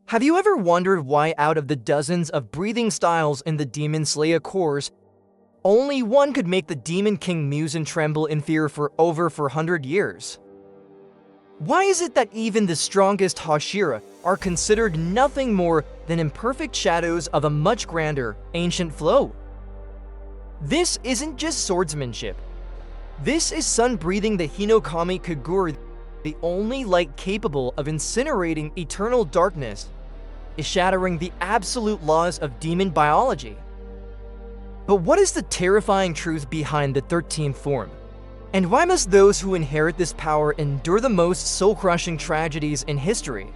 Have you ever wondered why out of the dozens of breathing styles in the Demon Slayer course, only one could make the Demon King Muzan tremble in fear for over 400 years? Why is it that even the strongest Hashira are considered nothing more than imperfect shadows of a much grander, ancient flow? This isn't just swordsmanship. This is SunBreathing the Hinokami Kagura, the only light capable of incinerating eternal darkness, is shattering the absolute laws of demon biology. But what is the terrifying truth behind the 13th form? And why must those who inherit this power endure the most soul-crushing tragedies in history?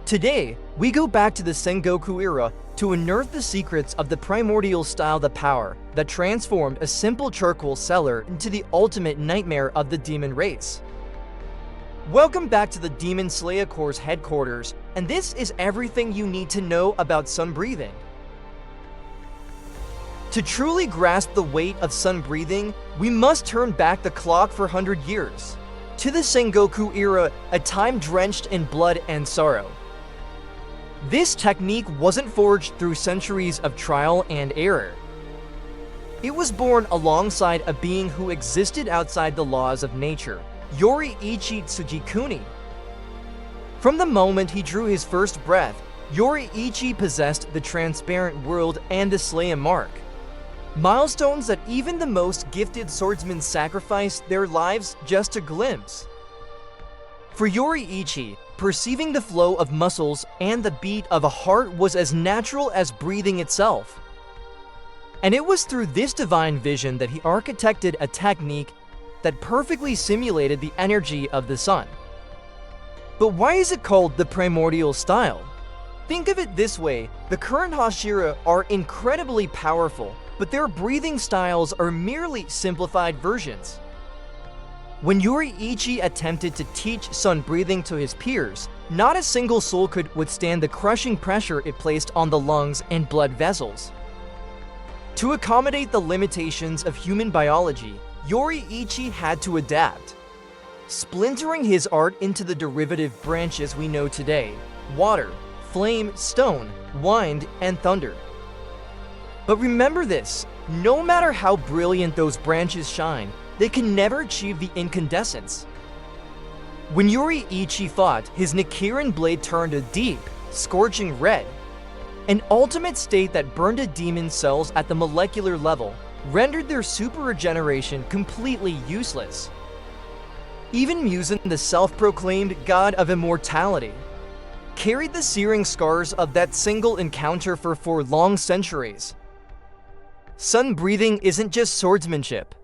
Today, we go back to the Sengoku era to unearth the secrets of the primordial style of power that transformed a simple charcoal seller into the ultimate nightmare of the demon race. Welcome back to the Demon Slayer Course headquarters, and this is everything you need to know about SunBreathing. To truly grasp the weight of SunBreathing, we must turn back the clock for 100 years, to the Sengoku era, a time drenched in blood and sorrow. This technique wasn't forged through centuries of trial and error. It was born alongside a being who existed outside the laws of nature, Yoriichi Tsugikuni. From the moment he drew his first breath, Yoriichi possessed the transparent world and the Slayer mark. Milestones that even the most gifted swordsmen sacrificed their lives just to glimpse. For Yoriichi, perceiving the flow of muscles and the beat of a heart was as natural as breathing itself. And it was through this divine vision that he architected a technique that perfectly simulated the energy of the sun. But why is it called the primordial style? Think of it this way, the current Hashira are incredibly powerful, but their breathing styles are merely simplified versions. When Yoriichi attempted to teach SunBreathing to his peers, not a single soul could withstand the crushing pressure it placed on the lungs and blood vessels. To accommodate the limitations of human biology, Yoriichi had to adapt, splintering his art into the derivative branches we know today: water, flame, stone, wind, and thunder. But remember this, no matter how brilliant those branches shine, they can never achieve the incandescence. When Yoriichi fought, his Nichiren blade turned a deep, scorching red, an ultimate state that burned a demon's cells at the molecular level, rendered their super regeneration completely useless. Even Muzan, the self-proclaimed god of immortality, carried the searing scars of that single encounter for 4 long centuries. SunBreathing isn't just swordsmanship.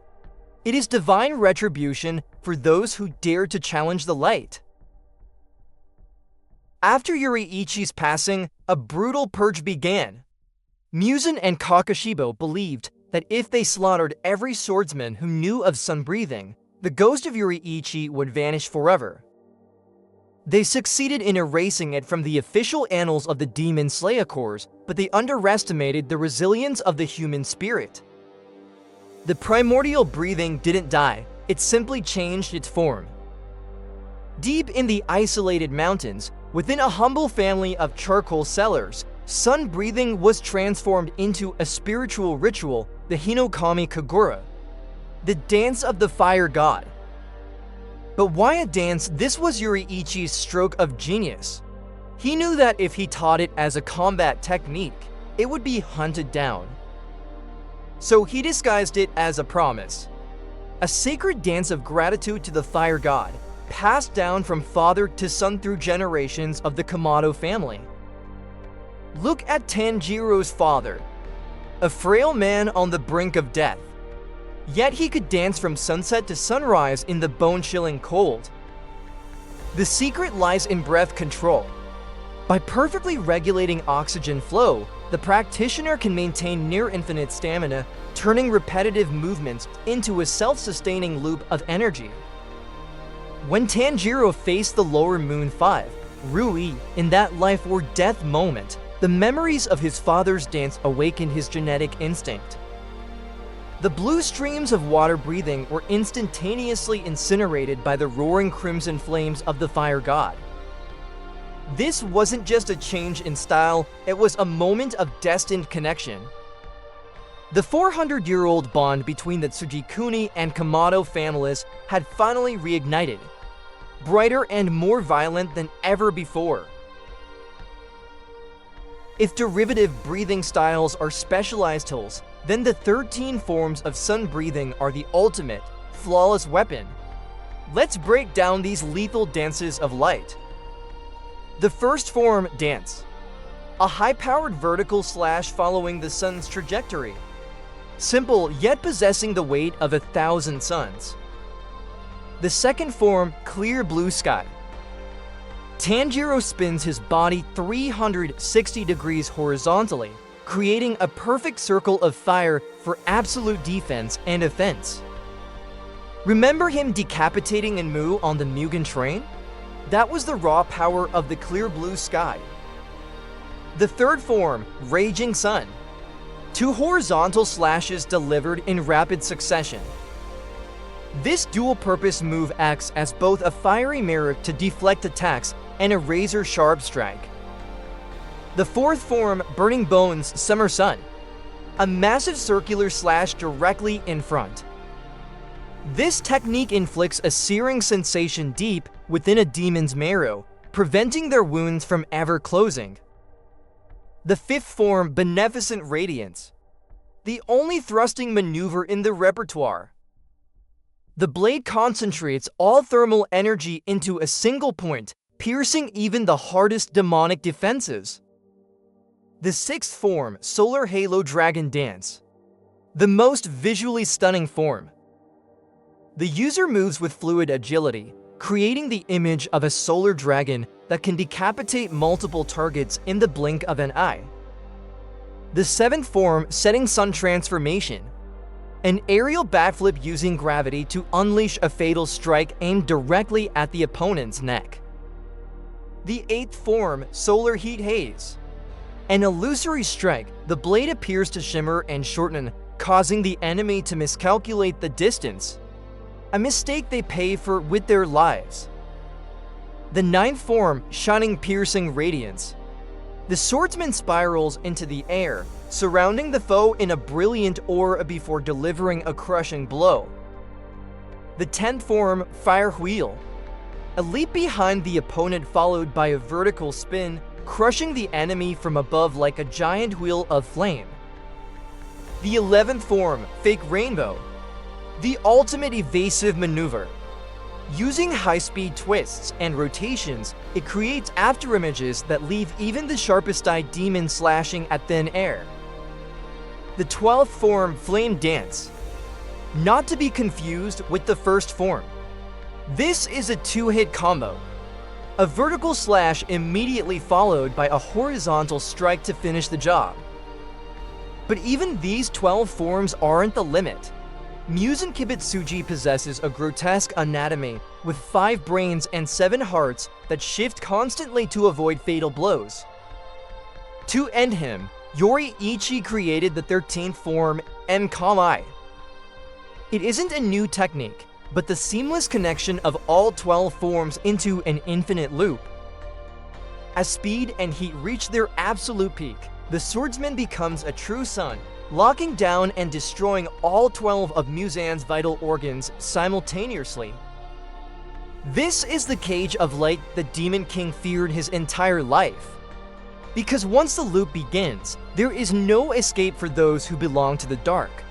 It is divine retribution for those who dare to challenge the light. After Yoriichi's passing, a brutal purge began. Muzan and Kakashibo believed that if they slaughtered every swordsman who knew of SunBreathing, the ghost of Yoriichi would vanish forever. They succeeded in erasing it from the official annals of the Demon Slayer Corps, but they underestimated the resilience of the human spirit. The primordial breathing didn't die, it simply changed its form. Deep in the isolated mountains, within a humble family of charcoal sellers, SunBreathing was transformed into a spiritual ritual, the Hinokami Kagura, the dance of the fire god. But why a dance? This was Yoriichi's stroke of genius. He knew that if he taught it as a combat technique, it would be hunted down. So he disguised it as a promise. A sacred dance of gratitude to the fire god, passed down from father to son through generations of the Kamado family. Look at Tanjiro's father, a frail man on the brink of death. Yet he could dance from sunset to sunrise in the bone-chilling cold. The secret lies in breath control. By perfectly regulating oxygen flow, the practitioner can maintain near-infinite stamina, turning repetitive movements into a self-sustaining loop of energy. When Tanjiro faced the lower moon 5, Rui, in that life or death moment, the memories of his father's dance awakened his genetic instinct. The blue streams of water breathing were instantaneously incinerated by the roaring crimson flames of the fire god. This wasn't just a change in style, it was a moment of destined connection. The 400-year-old bond between the Tsugikuni and Kamado families had finally reignited, brighter and more violent than ever before. If derivative breathing styles are specialized tools, then the 13 forms of SunBreathing are the ultimate, flawless weapon. Let's break down these lethal dances of light. The first form, Dance. A high-powered vertical slash following the sun's trajectory. Simple, yet possessing the weight of 1,000 suns. The second form, Clear Blue Sky. Tanjiro spins his body 360 degrees horizontally, creating a perfect circle of fire for absolute defense and offense. Remember him decapitating Enmu on the Mugen train? That was the raw power of the Clear Blue Sky. The third form, Raging Sun. 2 horizontal slashes delivered in rapid succession. This dual-purpose move acts as both a fiery mirror to deflect attacks and a razor-sharp strike. The fourth form, Burning Bones Summer Sun. A massive circular slash directly in front. This technique inflicts a searing sensation deep within a demon's marrow, preventing their wounds from ever closing. The fifth form, Beneficent Radiance. The only thrusting maneuver in the repertoire. The blade concentrates all thermal energy into a single point, piercing even the hardest demonic defenses. The sixth form, Solar Halo Dragon Dance. The most visually stunning form. The user moves with fluid agility, creating the image of a solar dragon that can decapitate multiple targets in the blink of an eye. The seventh form, Setting Sun Transformation. An aerial backflip using gravity to unleash a fatal strike aimed directly at the opponent's neck. The eighth form, Solar Heat Haze. An illusory strike, the blade appears to shimmer and shorten, causing the enemy to miscalculate the distance. A mistake they pay for with their lives. The ninth form, Shining Piercing Radiance. The swordsman spirals into the air, surrounding the foe in a brilliant aura before delivering a crushing blow. The 10th form, Fire Wheel. A leap behind the opponent followed by a vertical spin, crushing the enemy from above like a giant wheel of flame. The 11th form, Fake Rainbow. The ultimate evasive maneuver. Using high-speed twists and rotations, it creates afterimages that leave even the sharpest-eyed demon slashing at thin air. The 12th form, Flame Dance. Not to be confused with the first form. This is a 2-hit combo. A vertical slash immediately followed by a horizontal strike to finish the job. But even these 12 forms aren't the limit. Muzan Kibutsuji possesses a grotesque anatomy with 5 brains and 7 hearts that shift constantly to avoid fatal blows. To end him, Yoriichi created the 13th form, Hinokami. It isn't a new technique, but the seamless connection of all 12 forms into an infinite loop. As speed and heat reach their absolute peak, the swordsman becomes a true sun, locking down and destroying all 12 of Muzan's vital organs simultaneously. This is the cage of light the Demon King feared his entire life. Because once the loop begins, there is no escape for those who belong to the dark.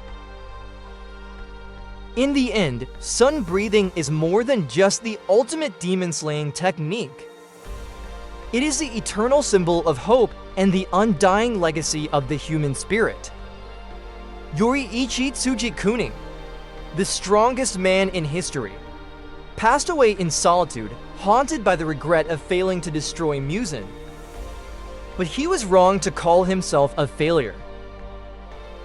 In the end, SunBreathing is more than just the ultimate demon-slaying technique. It is the eternal symbol of hope and the undying legacy of the human spirit. Yoriichi Tsugikuni, the strongest man in history, passed away in solitude, haunted by the regret of failing to destroy Muzan. But he was wrong to call himself a failure.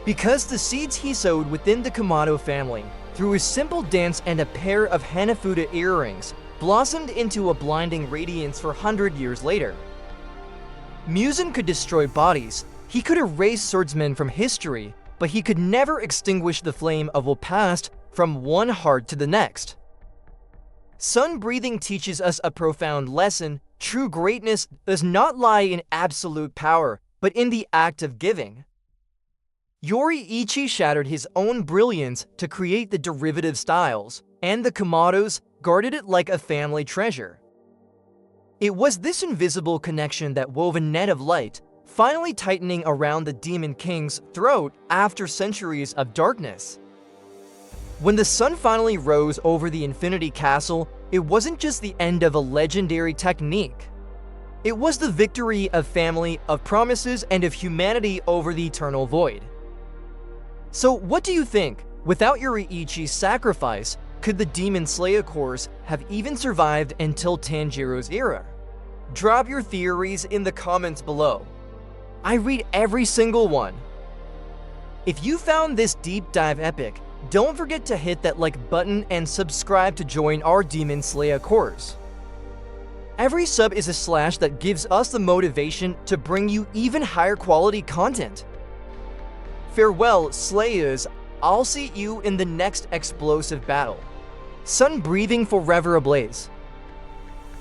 Because the seeds he sowed within the Kamado family, through a simple dance and a pair of Hanafuda earrings, blossomed into a blinding radiance for 100 years later. Muzan could destroy bodies, he could erase swordsmen from history, but he could never extinguish the flame of will past from one heart to the next. SunBreathing teaches us a profound lesson. True greatness does not lie in absolute power, but in the act of giving. Yoriichi shattered his own brilliance to create the derivative styles, and the Kamados guarded it like a family treasure. It was this invisible connection that wove a net of light, finally tightening around the Demon King's throat after centuries of darkness. When the sun finally rose over the Infinity Castle, it wasn't just the end of a legendary technique. It was the victory of family, of promises, and of humanity over the eternal void. So what do you think? Without Yoriichi's sacrifice, could the Demon Slayer course have even survived until Tanjiro's era? Drop your theories in the comments below. I read every single one. If you found this deep dive epic, don't forget to hit that like button and subscribe to join our Demon Slayer course. Every sub is a slash that gives us the motivation to bring you even higher quality content. Farewell, Slayers. I'll see you in the next explosive battle. SunBreathing forever ablaze.